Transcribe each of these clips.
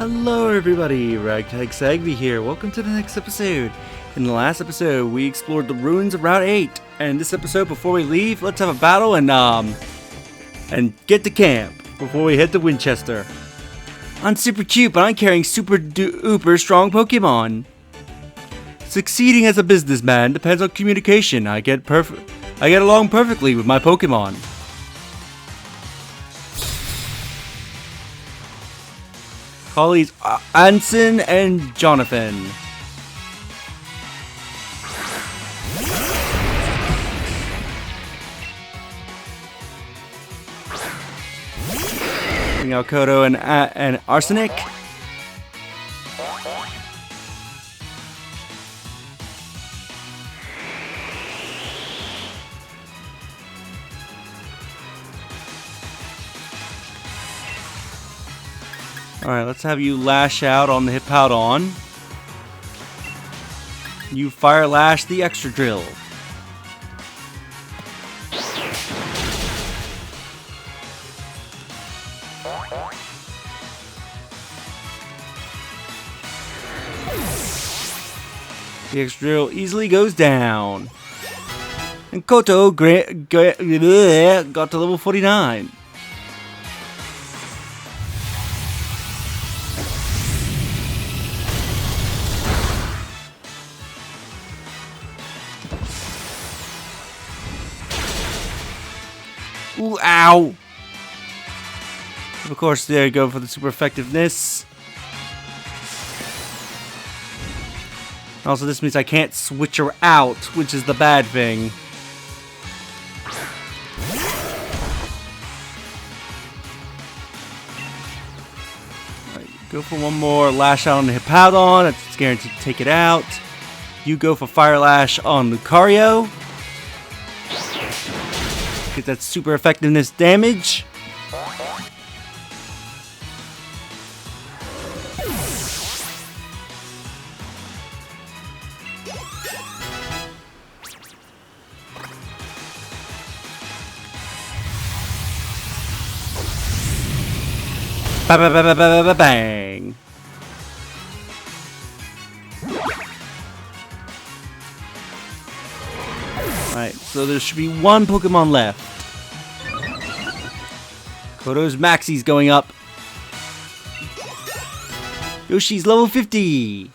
Hello everybody, Ragtag Sagby here. Welcome to the next episode. In the last episode, we explored the ruins of Route 8. And in this episode, before we leave, let's have a battle and get to camp before we head to Winchester. I'm super cute, but I'm carrying super duper strong Pokemon. Succeeding as a businessman depends on communication. I get along perfectly with my Pokemon. Colleagues Anson and Jonathan. Bring out Kodo and Arsenic. Alright, let's have you lash out on the Hippowdon. You fire lash the extra drill. The extra drill easily goes down. And Koto got to level 49. Ooh, ow! Of course, there you go for the super effectiveness. Also, this means I can't switch her out, which is the bad thing. Right, go for one more lash out on the Hippowdon. It's guaranteed to take it out. You go for fire lash on Lucario. Get that super effectiveness damage. Bang! Alright, so there should be one Pokemon left. Kodo's Maxie's going up. Yoshi's level 50.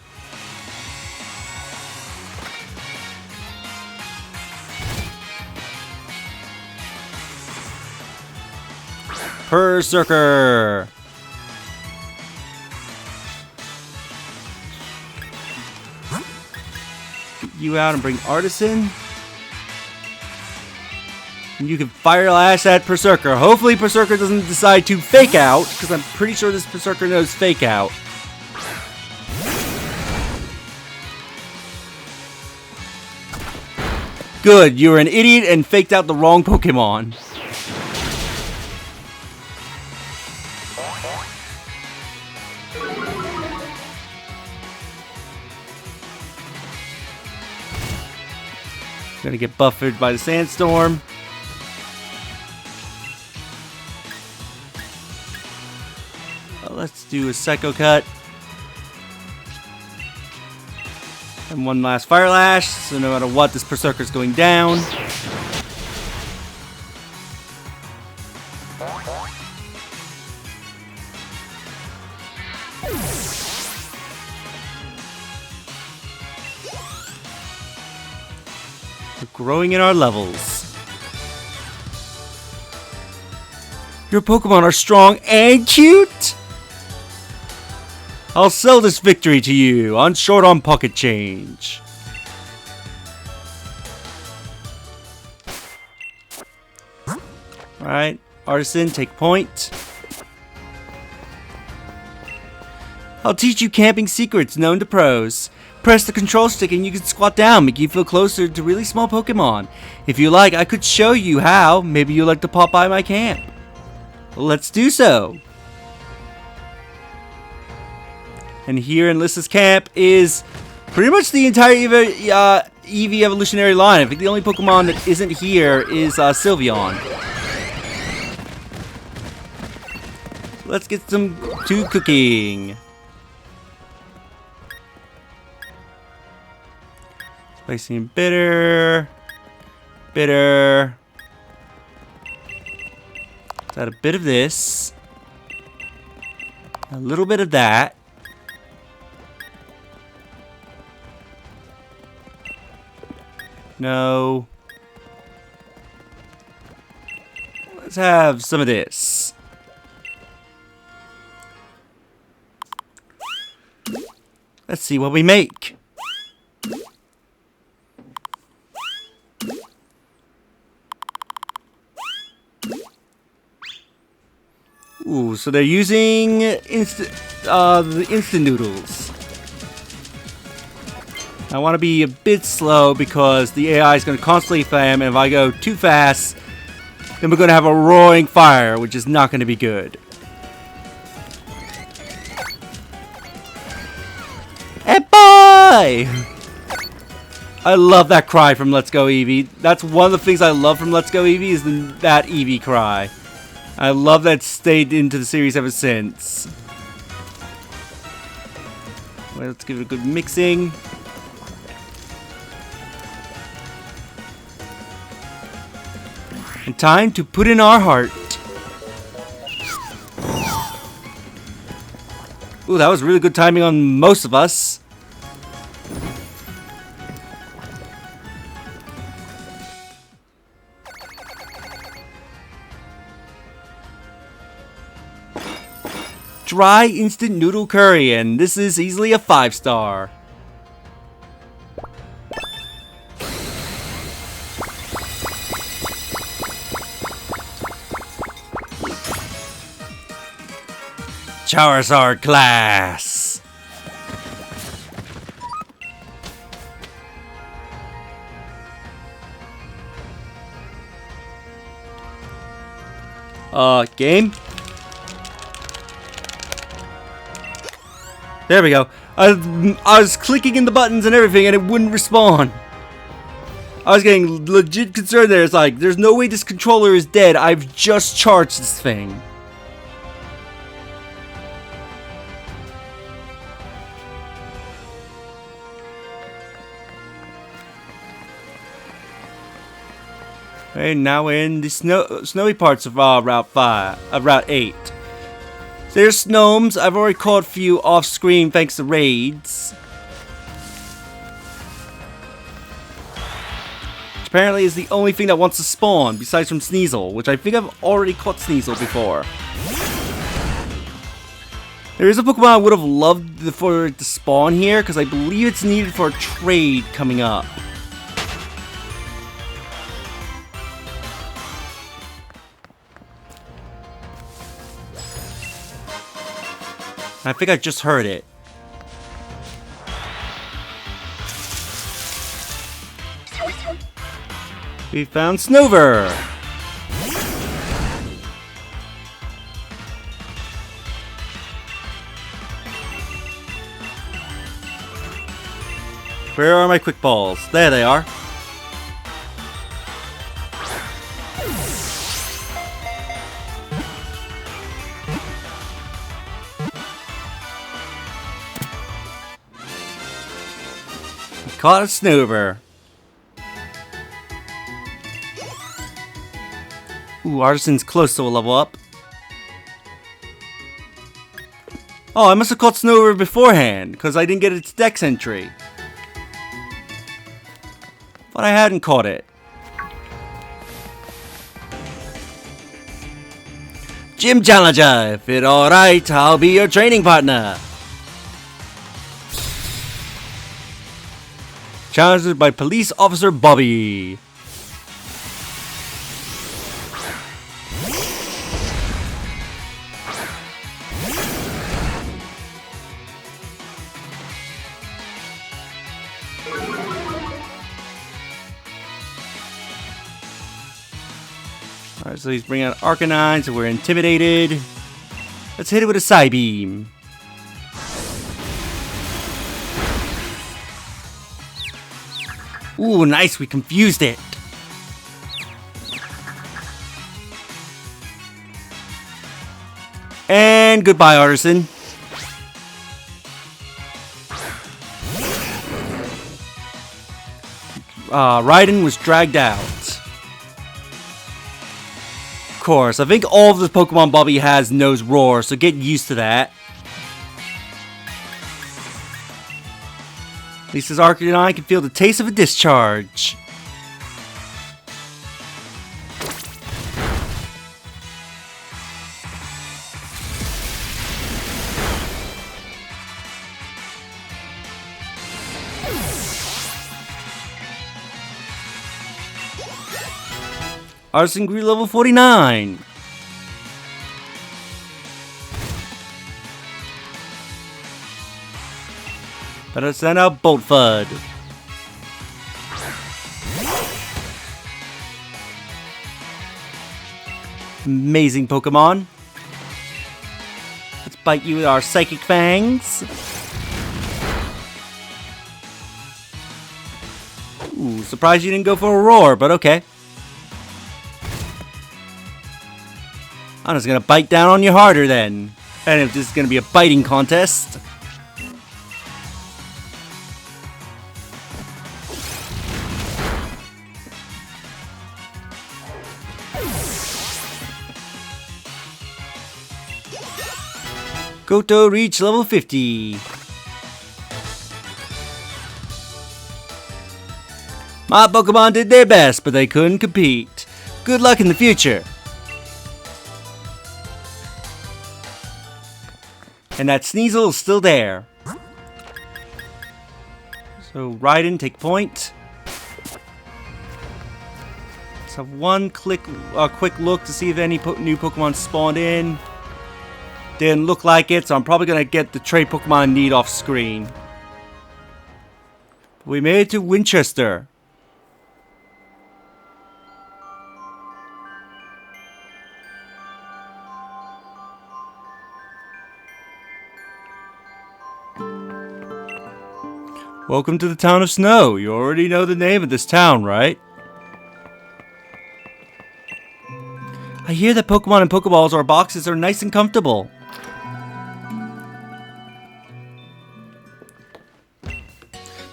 Berserker. Get you out and bring Artisan. And you can fire lash at Berserker. Hopefully Berserker doesn't decide to fake out, because I'm pretty sure this Berserker knows fake out. Good, you were an idiot and faked out the wrong Pokemon. Gonna get buffered by the sandstorm. Let's do a Psycho Cut. And one last Fire Lash, so no matter what, this Berserker's going down. We're growing in our levels. Your Pokemon are strong and cute! I'll sell this victory to you. I'm short on pocket change. Alright, Artisan, take point. I'll teach you camping secrets known to pros. Press the control stick and you can squat down, make you feel closer to really small Pokemon. If you like, I could show you how. Maybe you'd like to pop by my camp. Let's do so. And here in Lissa's camp is pretty much the entire Eevee evolutionary line. I think the only Pokemon that isn't here is Sylveon. Let's get to cooking. Placing bitter. Bitter. Let's add a bit of this. A little bit of that. No. Let's have some of this. Let's see what we make. Ooh, so they're using the instant noodles. I want to be a bit slow because the AI is going to constantly flame, and if I go too fast, then we're going to have a roaring fire, which is not going to be good. Hey, boy! I love that cry from Let's Go Eevee. That's one of the things I love from Let's Go Eevee is that Eevee cry. I love that stayed into the series ever since. Well, let's give it a good mixing. And time to put in our heart. Ooh, that was really good timing on most of us. Dry instant noodle curry, and this is easily a 5-star. Charizard class. Game. There we go. I was clicking in the buttons and everything and it wouldn't respawn. I was getting legit concerned there. It's like, there's no way this controller is dead. I've just charged this thing. Okay, now we're in the snowy parts of Route 8. There's gnomes. I've already caught a few off screen thanks to raids. Which apparently is the only thing that wants to spawn, besides from Sneasel, which I think I've already caught Sneasel before. There is a Pokemon I would have loved for it to spawn here, because I believe it's needed for a trade coming up. I think I just heard it. We found Snover! Where are my quick balls? There they are. Caught a Snover. Ooh, Artisan's close to a level up. Oh, I must have caught Snover beforehand, because I didn't get its dex entry. But I hadn't caught it. Gym Challenger, if it's alright, I'll be your training partner. Challenged by Police Officer Bobby. Alright, so he's bringing out Arcanine, so we're intimidated. Let's hit it with a Psybeam. Ooh, nice, we confused it. And goodbye, Artisan. Raiden was dragged out. Of course, I think all of the Pokemon Bobby has knows Roar, so get used to that. At least his Arcanine can feel the taste of a discharge. Arson grew level 49. Better send out Bolt Fud. Amazing Pokemon. Let's bite you with our Psychic Fangs. Ooh, surprised you didn't go for a Roar, but okay. I'm just gonna bite down on you harder then. And if this is gonna be a biting contest. Goto reached level 50. My Pokemon did their best, but they couldn't compete. Good luck in the future. And that Sneasel is still there. So Raiden, take point. Let's have one quick look to see if any new Pokemon spawned in. Didn't look like it, so I'm probably going to get the trade Pokemon I need off screen. We made it to Winchester. Welcome to the town of Snow. You already know the name of this town, right? I hear that Pokemon and Pokeballs or boxes are nice and comfortable.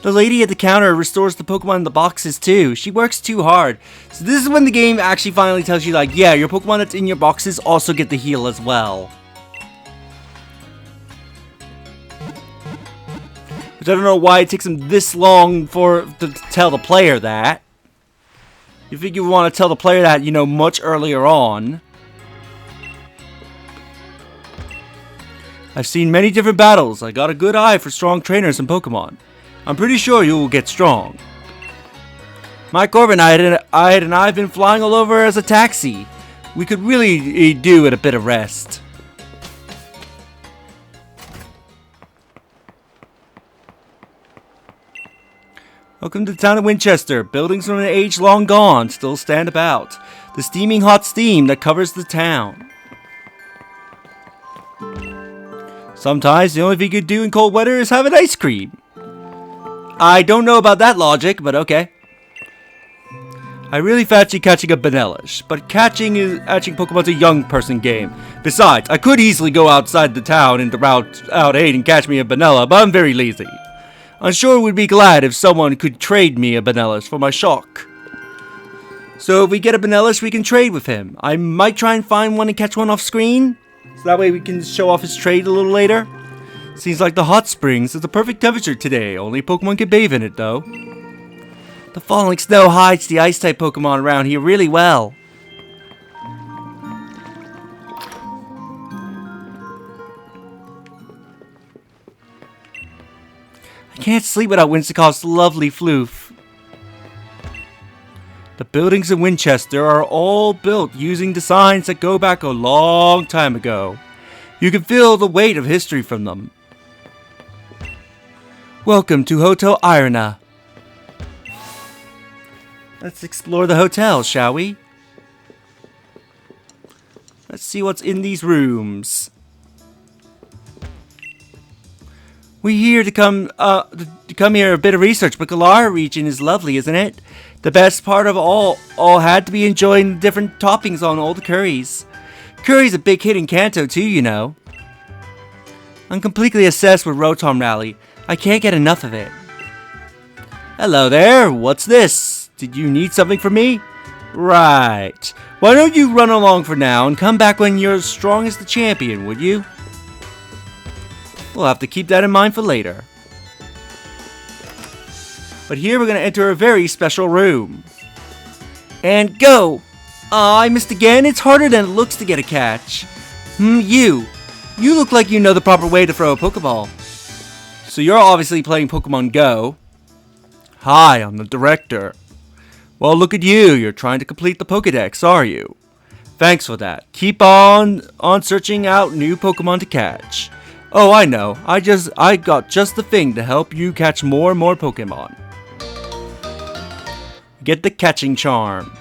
The lady at the counter restores the Pokemon in the boxes too. She works too hard. So this is when the game actually finally tells you, like, yeah, your Pokemon that's in your boxes also get the heal as well. Which I don't know why it takes them this long to tell the player that. You think you want to tell the player that, you know, much earlier on. I've seen many different battles. I got a good eye for strong trainers and Pokemon. I'm pretty sure you will get strong. My Corbin and I've been flying all over as a taxi. We could really do with a bit of rest. Welcome to the town of Winchester. Buildings from an age long gone still stand about. The steaming hot steam that covers the town. Sometimes the only thing you could do in cold weather is have an ice cream. I don't know about that logic, but okay. I really fancy catching a Benelish, but catching Pokemon's a young person game. Besides, I could easily go outside the town into Route 8 and catch me a Benella, but I'm very lazy. I'm sure would be glad if someone could trade me a Benelish for my shock. So if we get a Benelish, we can trade with him. I might try and find one and catch one off screen, so that way we can show off his trade a little later. Seems like the hot springs is the perfect temperature today. Only Pokemon can bathe in it, though. The falling snow hides the Ice-type Pokemon around here really well. I can't sleep without Whimsicott's lovely floof. The buildings in Winchester are all built using designs that go back a long time ago. You can feel the weight of history from them. Welcome to Hotel Irona. Let's explore the hotel, shall we? Let's see what's in these rooms. We're here to come here a bit of research, but Galar region is lovely, isn't it? The best part of all had to be enjoying the different toppings on all the curries. Curry's a big hit in Kanto too, you know. I'm completely obsessed with Rotom Rally. I can't get enough of it. Hello there, what's this? Did you need something from me? Right. Why don't you run along for now and come back when you're as strong as the champion, would you? We'll have to keep that in mind for later. But here we're going to enter a very special room. And go! I missed again. It's harder than it looks to get a catch. You look like you know the proper way to throw a Pokeball. So you're obviously playing Pokemon Go. Hi, I'm the director. Well, look at you. You're trying to complete the Pokedex, are you? Thanks for that. Keep on searching out new Pokemon to catch. Oh, I know. I got just the thing to help you catch more and more Pokemon. Get the catching charm.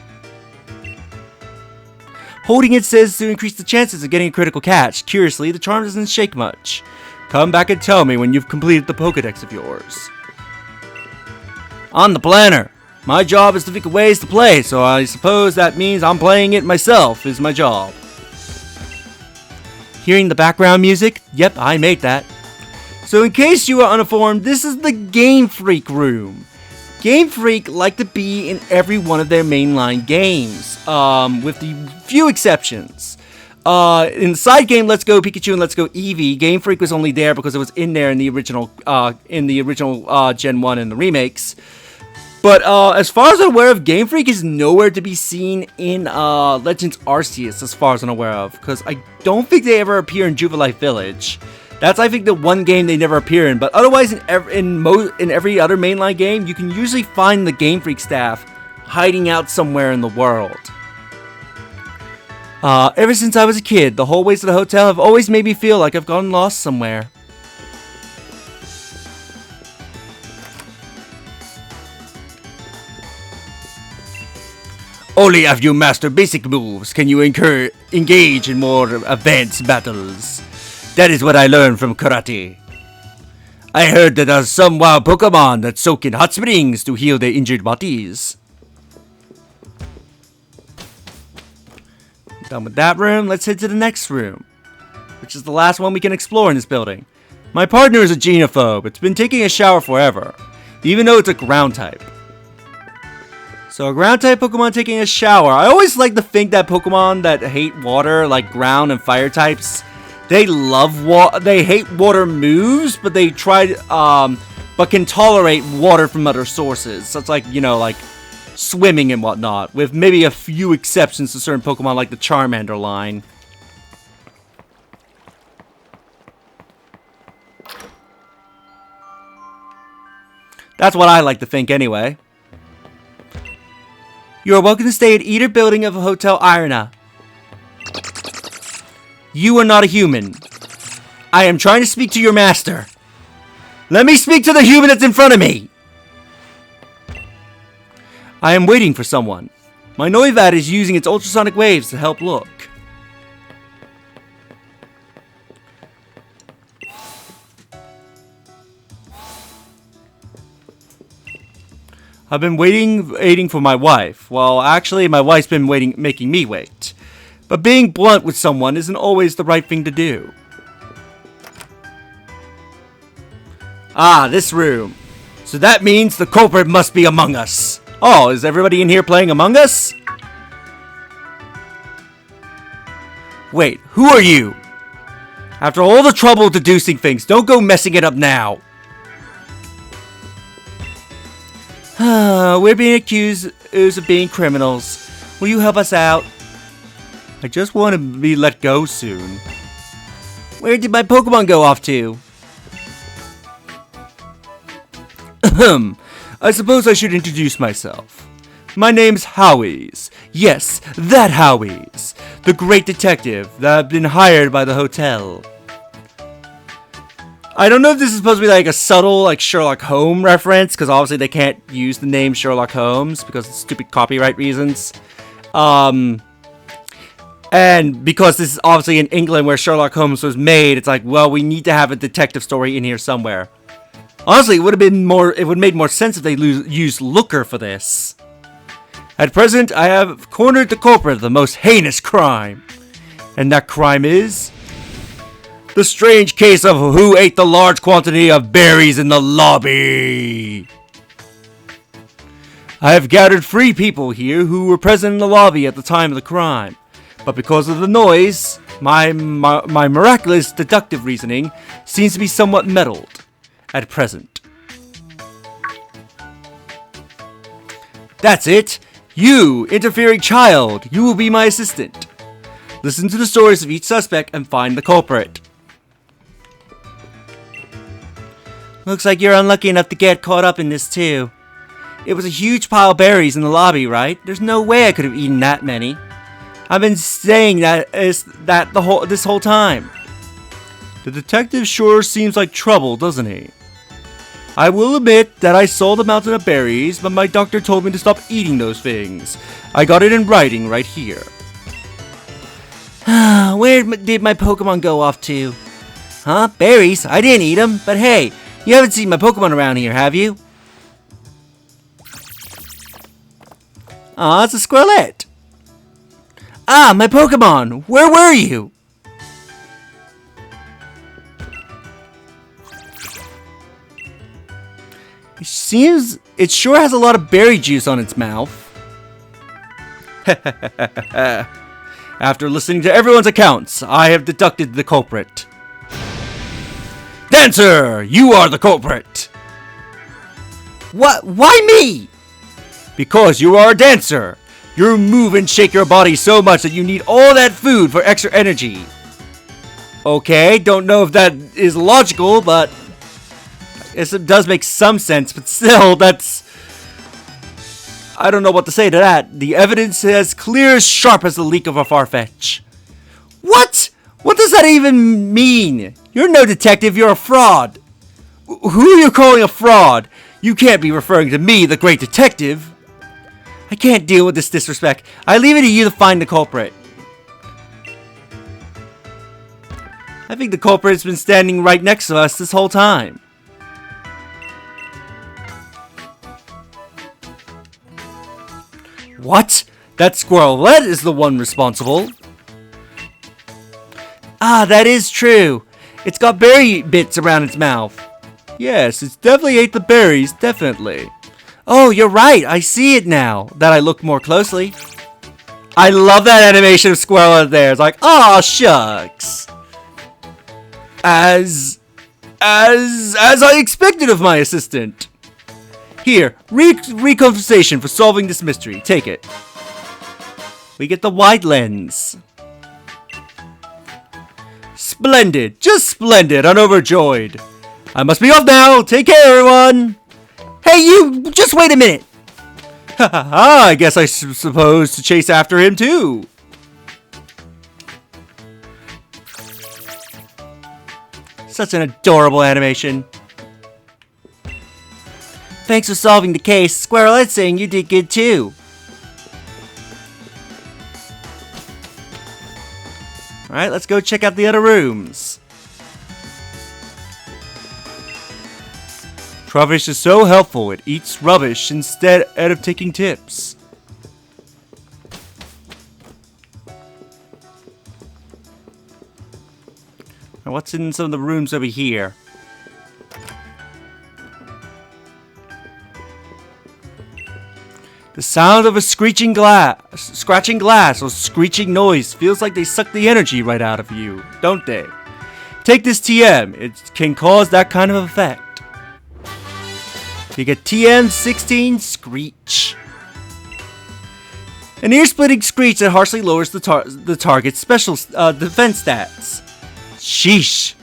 Holding it says to increase the chances of getting a critical catch. Curiously, the charm doesn't shake much. Come back and tell me when you've completed the Pokedex of yours. On the planner. My job is to think of ways to play, so I suppose that means I'm playing it myself is my job. Hearing the background music? Yep, I made that. So in case you are uninformed, this is the Game Freak room. Game Freak like to be in every one of their mainline games, with the few exceptions. In the side game Let's Go Pikachu and Let's Go Eevee, Game Freak was only there because it was in there in the original Gen 1 and the remakes. But as far as I'm aware of, Game Freak is nowhere to be seen in Legends Arceus, as far as I'm aware of, because I don't think they ever appear in Jubilife Village. That's, I think, the one game they never appear in. But otherwise, in every other mainline game, you can usually find the Game Freak staff hiding out somewhere in the world. Ever since I was a kid, the hallways of the hotel have always made me feel like I've gotten lost somewhere. Only after you master basic moves can you engage in more advanced battles. That is what I learned from karate. I heard that there are some wild Pokemon that soak in hot springs to heal their injured bodies. Done with that room, let's head to the next room, which is the last one we can explore in this building. My partner is a Genophobe. It's been taking a shower forever, even though it's a ground type. So a ground type Pokemon taking a shower. I always like to think that Pokemon that hate water, like ground and fire types, they love water. They hate water moves, but they but can tolerate water from other sources. So it's like, you know, like swimming and whatnot, with maybe a few exceptions to certain Pokemon like the Charmander line. That's what I like to think anyway. You are welcome to stay at either building of Hotel Irona. You are not a human. I am trying to speak to your master. Let me speak to the human that's in front of me. I am waiting for someone. My Noivad is using its ultrasonic waves to help look. I've been waiting for my wife. Well, actually, my wife's been making me wait. But being blunt with someone isn't always the right thing to do. Ah, this room. So that means the culprit must be among us. Oh, is everybody in here playing Among Us? Wait, who are you? After all the trouble deducing things, don't go messing it up now. We're being accused of being criminals. Will you help us out? I just want to be let go soon. Where did my Pokemon go off to? I suppose I should introduce myself. My name's Howies. Yes, that Howies. The great detective that I've been hired by the hotel. I don't know if this is supposed to be like a subtle like Sherlock Holmes reference, because obviously they can't use the name Sherlock Holmes because of stupid copyright reasons. And because this is obviously in England where Sherlock Holmes was made, it's like, well, we need to have a detective story in here somewhere. Honestly, it would have made more sense if they used Looker for this. At present, I have cornered the culprit of the most heinous crime. And that crime is the strange case of who ate the large quantity of berries in the lobby. I have gathered 3 people here who were present in the lobby at the time of the crime. But because of the noise, my miraculous deductive reasoning seems to be somewhat muddled at present. That's it! You, interfering child! You will be my assistant. Listen to the stories of each suspect and find the culprit. Looks like you're unlucky enough to get caught up in this too. It was a huge pile of berries in the lobby, right? There's no way I could have eaten that many. I've been saying this whole time. The detective sure seems like trouble, doesn't he? I will admit that I saw the mountain of berries, but my doctor told me to stop eating those things. I got it in writing right here. Where did my Pokemon go off to? Huh? Berries? I didn't eat them, but hey, you haven't seen my Pokemon around here, have you? Aw, it's a Squirrelette. Ah, my Pokemon! Where were you? It sure has a lot of berry juice on its mouth. After listening to everyone's accounts, I have deducted the culprit. Dancer, you are the culprit. What? Why me? Because you are a dancer. You move and shake your body so much that you need all that food for extra energy. Okay, don't know if that is logical, but I guess it does make some sense, but still, that's... I don't know what to say to that. The evidence is as clear as sharp as the leak of a Farfetch. What? What does that even mean? You're no detective, you're a fraud. Who are you calling a fraud? You can't be referring to me, the great detective. I can't deal with this disrespect. I leave it to you to find the culprit. I think the culprit has been standing right next to us this whole time. What? That Squirrelette is the one responsible. Ah, that is true. It's got berry bits around its mouth. Yes, it's definitely ate the berries, definitely. Oh, you're right. I see it now that I look more closely. I love that animation of Squirrelette there. It's like, aw, shucks. As I expected of my assistant. Here, recompensation for solving this mystery. Take it. We get the wide lens. Splendid. Just splendid. I'm overjoyed. I must be off now. Take care, everyone. Hey, you! Just wait a minute. Ha! I guess I supposed to chase after him, too. Such an adorable animation. Thanks for solving the case. Squirrelette's saying you did good too. Alright, let's go check out the other rooms. Trubbish is so helpful. It eats rubbish instead of taking tips. Now, what's in some of the rooms over here? The sound of a scratching glass or screeching noise feels like they suck the energy right out of you, don't they? Take this TM. It can cause that kind of effect. You get TM16 Screech. An ear-splitting screech that harshly lowers the target's special defense stats. Sheesh.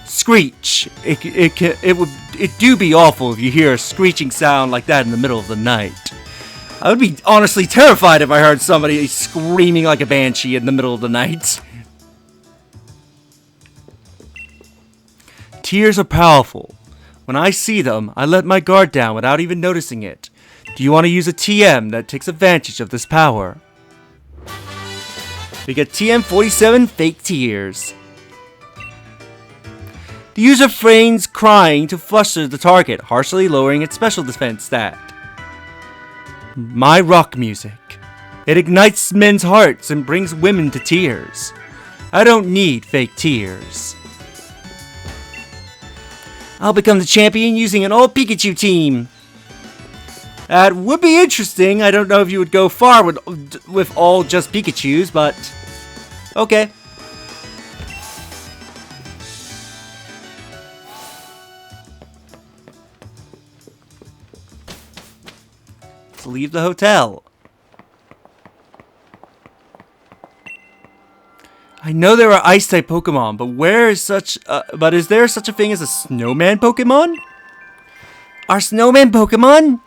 Screech. It do be awful if you hear a screeching sound like that in the middle of the night. I would be honestly terrified if I heard somebody screaming like a banshee in the middle of the night. Tears are powerful. When I see them, I let my guard down without even noticing it. Do you want to use a TM that takes advantage of this power? We get TM47 Fake Tears. The user feigns crying to fluster the target, harshly lowering its special defense stat. My rock music. It ignites men's hearts and brings women to tears. I don't need fake tears. I'll become the champion using an old Pikachu team. That would be interesting. I don't know if you would go far with all just Pikachus, but okay. Let's leave the hotel. I know there are Ice-type Pokemon, but is there such a thing as a Snowman Pokemon? Are Snowman Pokemon?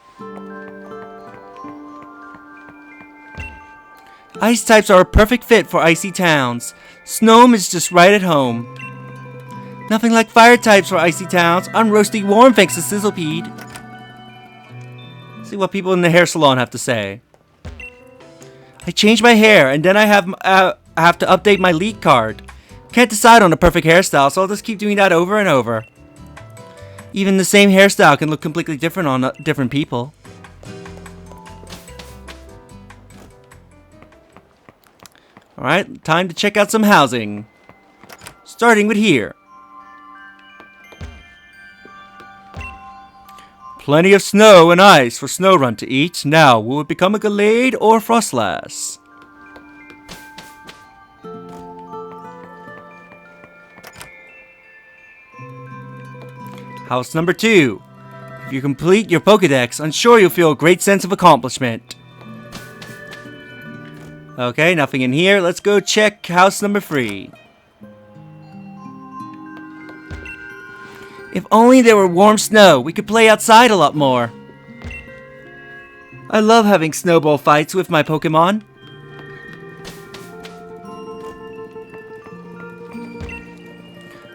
Ice types are a perfect fit for icy towns. Snow is just right at home. Nothing like fire types for icy towns. I'm roasting warm thanks to Sizzlepede. See what people in the hair salon have to say. I changed my hair, and then I have to update my leak card. Can't decide on a perfect hairstyle, so I'll just keep doing that over and over. Even the same hairstyle can look completely different on different people. Alright, time to check out some housing. Starting with here. Plenty of snow and ice for Snowrun to eat. Now, will it become a Gallade or Frostlass? House number 2. If you complete your Pokedex, I'm sure you'll feel a great sense of accomplishment. Okay, nothing in here. Let's go check house number 3. If only there were warm snow, we could play outside a lot more. I love having snowball fights with my Pokemon.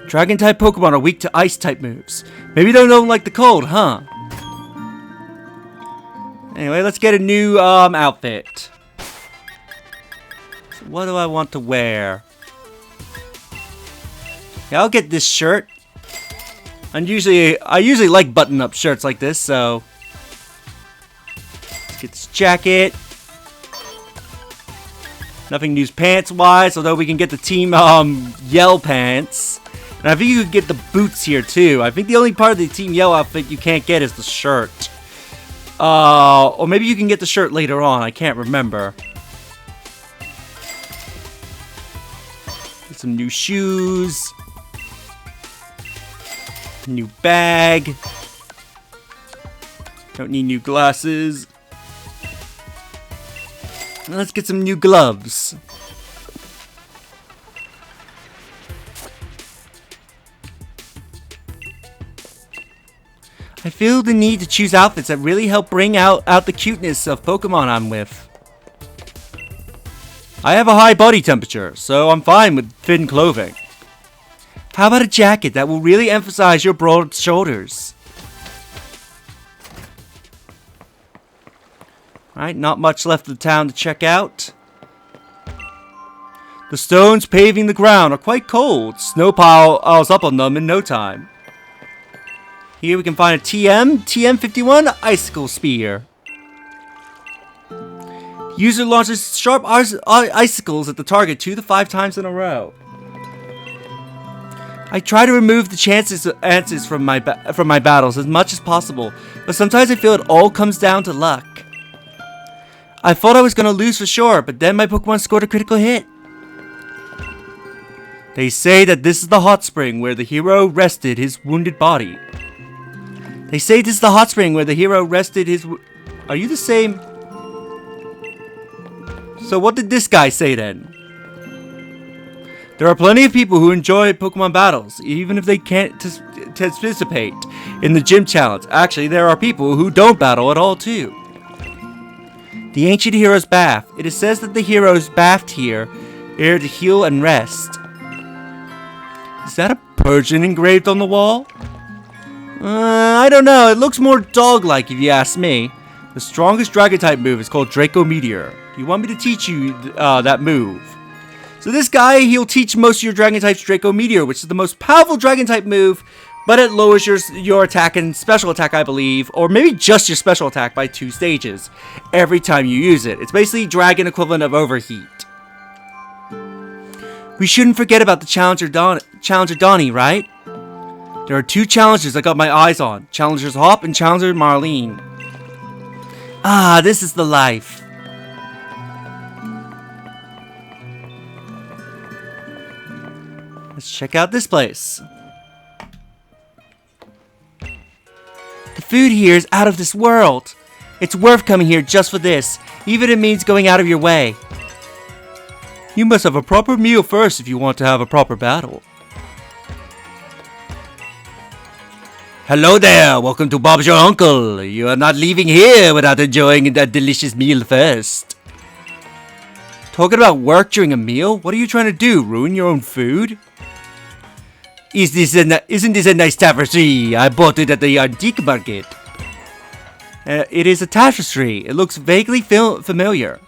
Dragon-type Pokemon are weak to Ice-type moves. Maybe they don't like the cold, huh? Anyway, let's get a new outfit. So what do I want to wear? Yeah, I'll get this shirt. I usually like button-up shirts like this, so let's get this jacket. Nothing new pants-wise, although we can get the team Yell pants. And I think you could get the boots here too. I think the only part of the Team Yell outfit you can't get is the shirt. Or maybe you can get the shirt later on. I can't remember. Get some new shoes. New bag. Don't need new glasses. And let's get some new gloves. I feel the need to choose outfits that really help bring out the cuteness of Pokemon I'm with. I have a high body temperature, so I'm fine with thin clothing. How about a jacket that will really emphasize your broad shoulders? Alright, not much left of the town to check out. The stones paving the ground are quite cold. Snow piles up on them in no time. Here we can find a TM51 Icicle Spear. User launches sharp icicles at the target 2 to 5 times in a row. I try to remove the chances from my battles as much as possible, but sometimes I feel it all comes down to luck. I thought I was going to lose for sure, but then my Pokemon scored a critical hit. They say that this is the hot spring where the hero rested his wounded body. They say this is the hot spring where the hero rested his... Are you the same? So what did this guy say then? There are plenty of people who enjoy Pokemon battles, even if they can't participate in the gym challenge. Actually, there are people who don't battle at all too. The ancient hero's bath. It is said that the heroes bathed here to heal and rest. Is that a Persian engraved on the wall? I don't know. It looks more dog-like if you ask me. The strongest Dragon-type move is called Draco Meteor. Do you want me to teach you that move? So this guy, he'll teach most of your Dragon-types Draco Meteor, which is the most powerful Dragon-type move, but it lowers your attack and special attack, I believe, or maybe just your special attack by 2 stages every time you use it. It's basically Dragon equivalent of Overheat. We shouldn't forget about the Challenger Donnie, right? There are 2 challengers I got my eyes on. Challengers Hop and Challenger Marlene. Ah, this is the life. Let's check out this place. The food here is out of this world. It's worth coming here just for this, even if it means going out of your way. You must have a proper meal first if you want to have a proper battle. Hello there, welcome to Bob's Your Uncle. You are not leaving here without enjoying that delicious meal first. Talking about work during a meal? What are you trying to do, ruin your own food? Isn't this a nice tapestry? I bought it at the antique market. It is a tapestry. It looks vaguely familiar.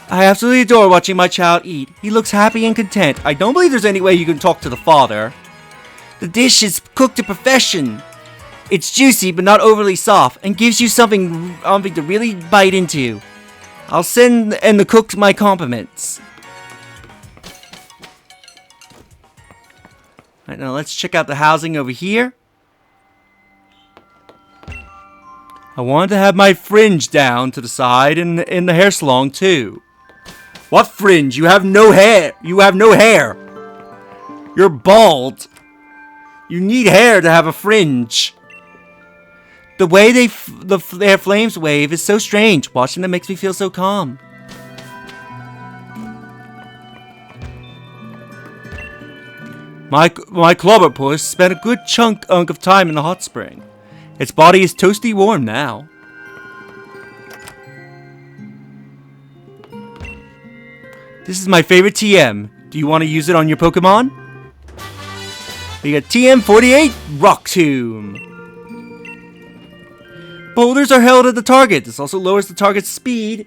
I absolutely adore watching my child eat. He looks happy and content. I don't believe there's any way you can talk to the father. The dish is cooked to perfection. It's juicy but not overly soft and gives you something to really bite into. I'll send the cook my compliments. Alright, now let's check out the housing over here. I wanted to have my fringe down to the side and in the hair salon too. What fringe? You have no hair. You have no hair. You're bald. You need hair to have a fringe. The way their flames wave is so strange. Watching them makes me feel so calm. My clobberpuss spent a good chunk of time in the hot spring. Its body is toasty warm now. This is my favorite TM. Do you want to use it on your Pokemon? We got TM48 Rock Tomb. Boulders are held at the target. This also lowers the target's speed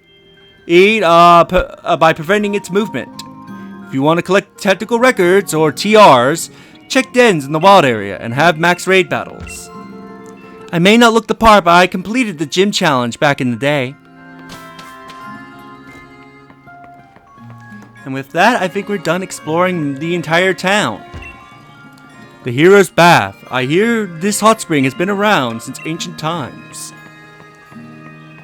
by preventing its movement. If you want to collect technical records or TRs, check dens in the wild area and have max raid battles. I may not look the part, but I completed the gym challenge back in the day. And with that, I think we're done exploring the entire town. The Hero's Bath. I hear this hot spring has been around since ancient times.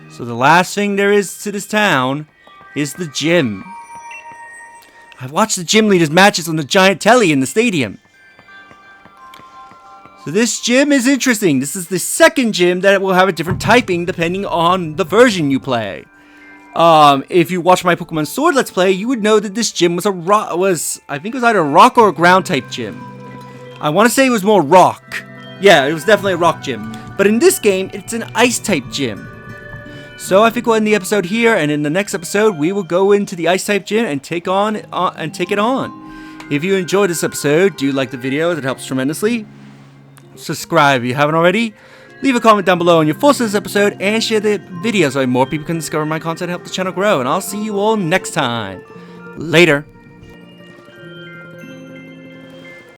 So the last thing there is to this town is the gym. I've watched the gym leaders' matches on the giant telly in the stadium. So this gym is interesting. This is the second gym that will have a different typing depending on the version you play. If you watch my Pokemon Sword Let's Play, you would know that this gym was I think it was either a rock or a ground type gym. I want to say it was more rock. Yeah, it was definitely a rock gym. But in this game, it's an ice type gym. So I think we'll end the episode here, and in the next episode, we will go into the ice type gym and take it on. If you enjoyed this episode, do like the video, it helps tremendously. Subscribe if you haven't already. Leave a comment down below on your thoughts on this episode, and share the video so more people can discover my content and help the channel grow. And I'll see you all next time. Later.